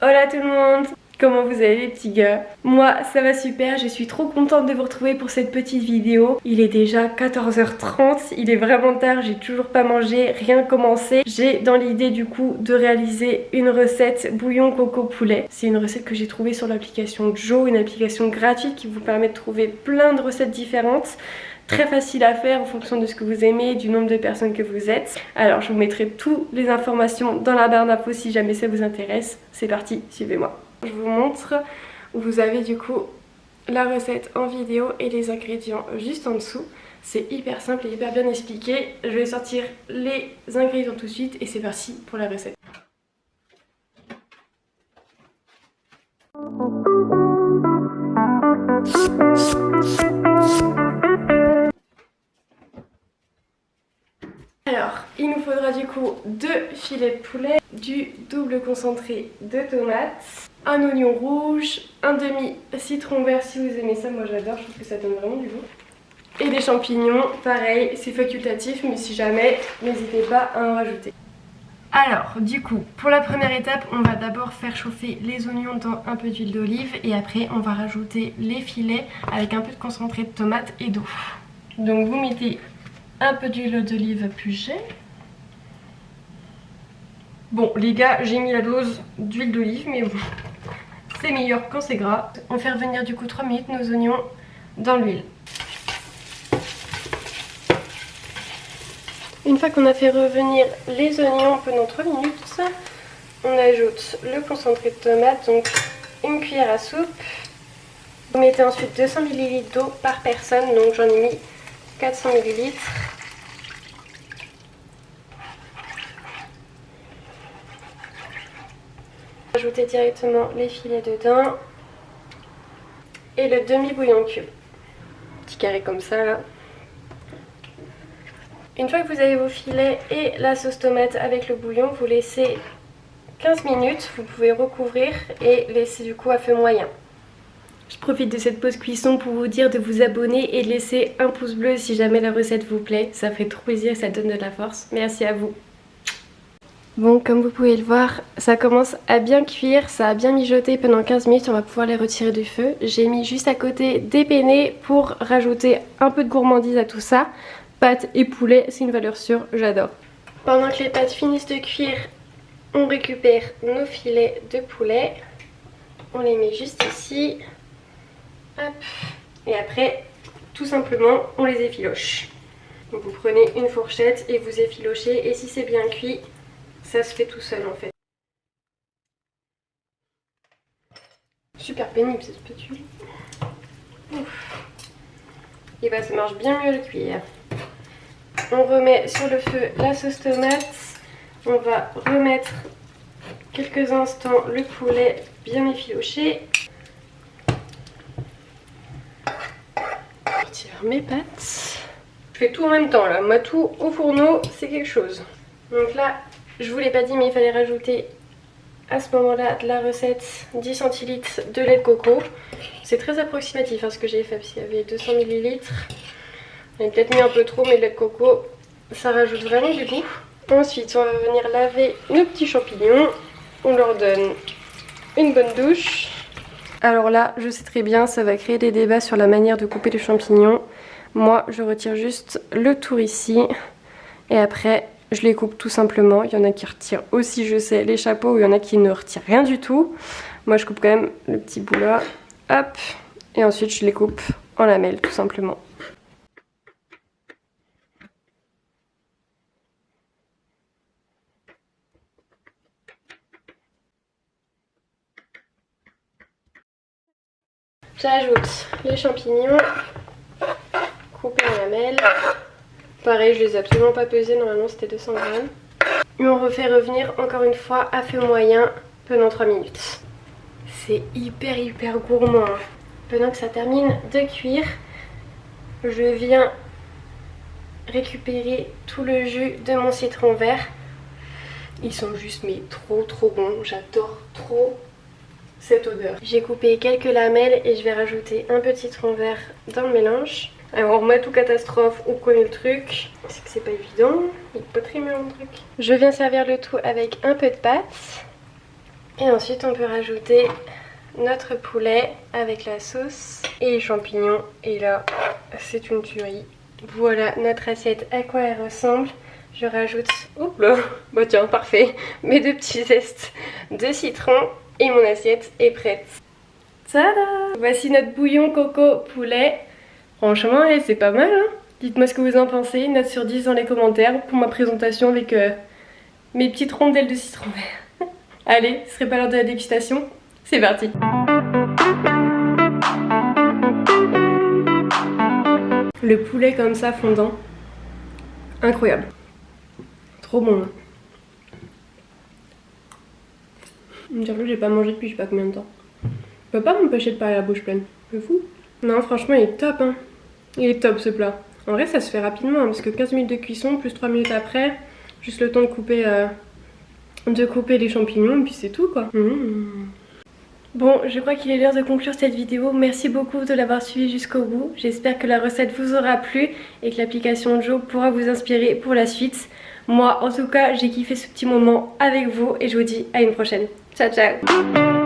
Hola tout le monde! Comment vous allez les petits gars? Moi ça va super, je suis trop contente de vous retrouver pour cette petite vidéo. Il est déjà 14h30, il est vraiment tard, j'ai toujours pas mangé, rien commencé. J'ai dans l'idée du coup de réaliser une recette bouillon coco poulet. C'est une recette que j'ai trouvée sur l'application Joe, une application gratuite qui vous permet de trouver plein de recettes différentes. Très facile à faire en fonction de ce que vous aimez, du nombre de personnes que vous êtes. Alors je vous mettrai toutes les informations dans la barre d'infos si jamais ça vous intéresse. C'est parti, suivez-moi. Je vous montre, vous avez du coup la recette en vidéo et les ingrédients juste en dessous. C'est hyper simple et hyper bien expliqué. Je vais sortir les ingrédients tout de suite et c'est parti pour la recette. Alors, il nous faudra du coup 2 filets de poulet, du double concentré de tomates, un oignon rouge, un demi citron vert si vous aimez ça, moi j'adore, je trouve que ça donne vraiment du goût. Et des champignons, pareil, c'est facultatif, mais si jamais, n'hésitez pas à en rajouter. Alors, du coup, pour la première étape, on va d'abord faire chauffer les oignons dans un peu d'huile d'olive et après on va rajouter les filets avec un peu de concentré de tomate et d'eau. Donc vous mettez un peu d'huile d'olive pugée. Bon les gars, j'ai mis la dose d'huile d'olive, mais bon, c'est meilleur quand c'est gras. On fait revenir du coup 3 minutes nos oignons dans l'huile. Une fois qu'on a fait revenir les oignons pendant 3 minutes, on ajoute le concentré de tomate, donc une cuillère à soupe. Vous mettez ensuite 200 ml d'eau par personne, donc j'en ai mis 400 ml. Ajoutez directement les filets dedans et le demi-bouillon cube. Petit carré comme ça là. Une fois que vous avez vos filets et la sauce tomate avec le bouillon, vous laissez 15 minutes. Vous pouvez recouvrir et laisser du coup à feu moyen. Je profite de cette pause cuisson pour vous dire de vous abonner et de laisser un pouce bleu si jamais la recette vous plaît. Ça fait trop plaisir, ça donne de la force. Merci à vous. Bon, comme vous pouvez le voir, ça commence à bien cuire, ça a bien mijoté pendant 15 minutes, on va pouvoir les retirer du feu. J'ai mis juste à côté des penne pour rajouter un peu de gourmandise à tout ça. Pâtes et poulet, c'est une valeur sûre, j'adore. Pendant que les pâtes finissent de cuire, on récupère nos filets de poulet. On les met juste ici. Hop. Et après, tout simplement, on les effiloche. Donc vous prenez une fourchette et vous effilochez, et si c'est bien cuit, ça se fait tout seul en fait. Super pénible cette spatule. Et bah ça marche bien mieux à le cuire. On remet sur le feu la sauce tomate. On va remettre quelques instants le poulet bien effiloché. Je retire mes pâtes. Je fais tout en même temps là. Moi tout au fourneau c'est quelque chose. Donc là, je vous l'ai pas dit mais il fallait rajouter à ce moment-là de la recette 10 centilitres de lait de coco. C'est très approximatif hein, ce que j'ai fait parce qu'il y avait 200 ml. J'en ai peut-être mis un peu trop mais le lait de coco ça rajoute vraiment du goût. Ensuite on va venir laver nos petits champignons. On leur donne une bonne douche. Alors là je sais très bien ça va créer des débats sur la manière de couper les champignons. Moi je retire juste le tour ici et après je les coupe tout simplement. Il y en a qui retirent aussi, je sais, les chapeaux, ou il y en a qui ne retirent rien du tout. Moi, je coupe quand même le petit bout là. Hop. Et ensuite, je les coupe en lamelles, tout simplement. J'ajoute les champignons coupés en lamelles. Pareil, je les ai absolument pas pesés, normalement c'était 200 grammes. Et on refait revenir encore une fois à feu moyen pendant 3 minutes. C'est hyper gourmand. Pendant que ça termine de cuire, je viens récupérer tout le jus de mon citron vert. Ils sont juste mais trop bons, j'adore trop cette odeur. J'ai coupé quelques lamelles et je vais rajouter un peu de citron vert dans le mélange. Alors moi tout catastrophe, on connaît le truc, c'est que c'est pas évident, il est pas très mûr le truc. Je viens servir le tout avec un peu de pâte. Et ensuite on peut rajouter notre poulet avec la sauce et les champignons. Et là, c'est une tuerie. Voilà notre assiette à quoi elle ressemble. Je rajoute, oups là, bah tiens, parfait, mes 2 petits zestes de citron et mon assiette est prête. Tada! Voici notre bouillon coco poulet. Franchement, c'est pas mal, hein? Dites-moi ce que vous en pensez, une note sur 10 dans les commentaires pour ma présentation avec mes petites rondelles de citron vert. Allez, ce serait pas l'heure de la dégustation? C'est parti! Le poulet comme ça fondant, incroyable. Trop bon. J'avoue, j'ai pas mangé depuis je sais pas combien de temps. Je peux pas m'empêcher de parler la bouche pleine. C'est fou. Non, franchement, il est top, hein. Il est top ce plat. En vrai, ça se fait rapidement, hein, parce que 15 minutes de cuisson, plus 3 minutes après, juste le temps de couper les champignons, et puis c'est tout, quoi. Bon, je crois qu'il est l'heure de conclure cette vidéo. Merci beaucoup de l'avoir suivi jusqu'au bout. J'espère que la recette vous aura plu et que l'application Joe pourra vous inspirer pour la suite. Moi, en tout cas, j'ai kiffé ce petit moment avec vous et je vous dis à une prochaine. Ciao, ciao!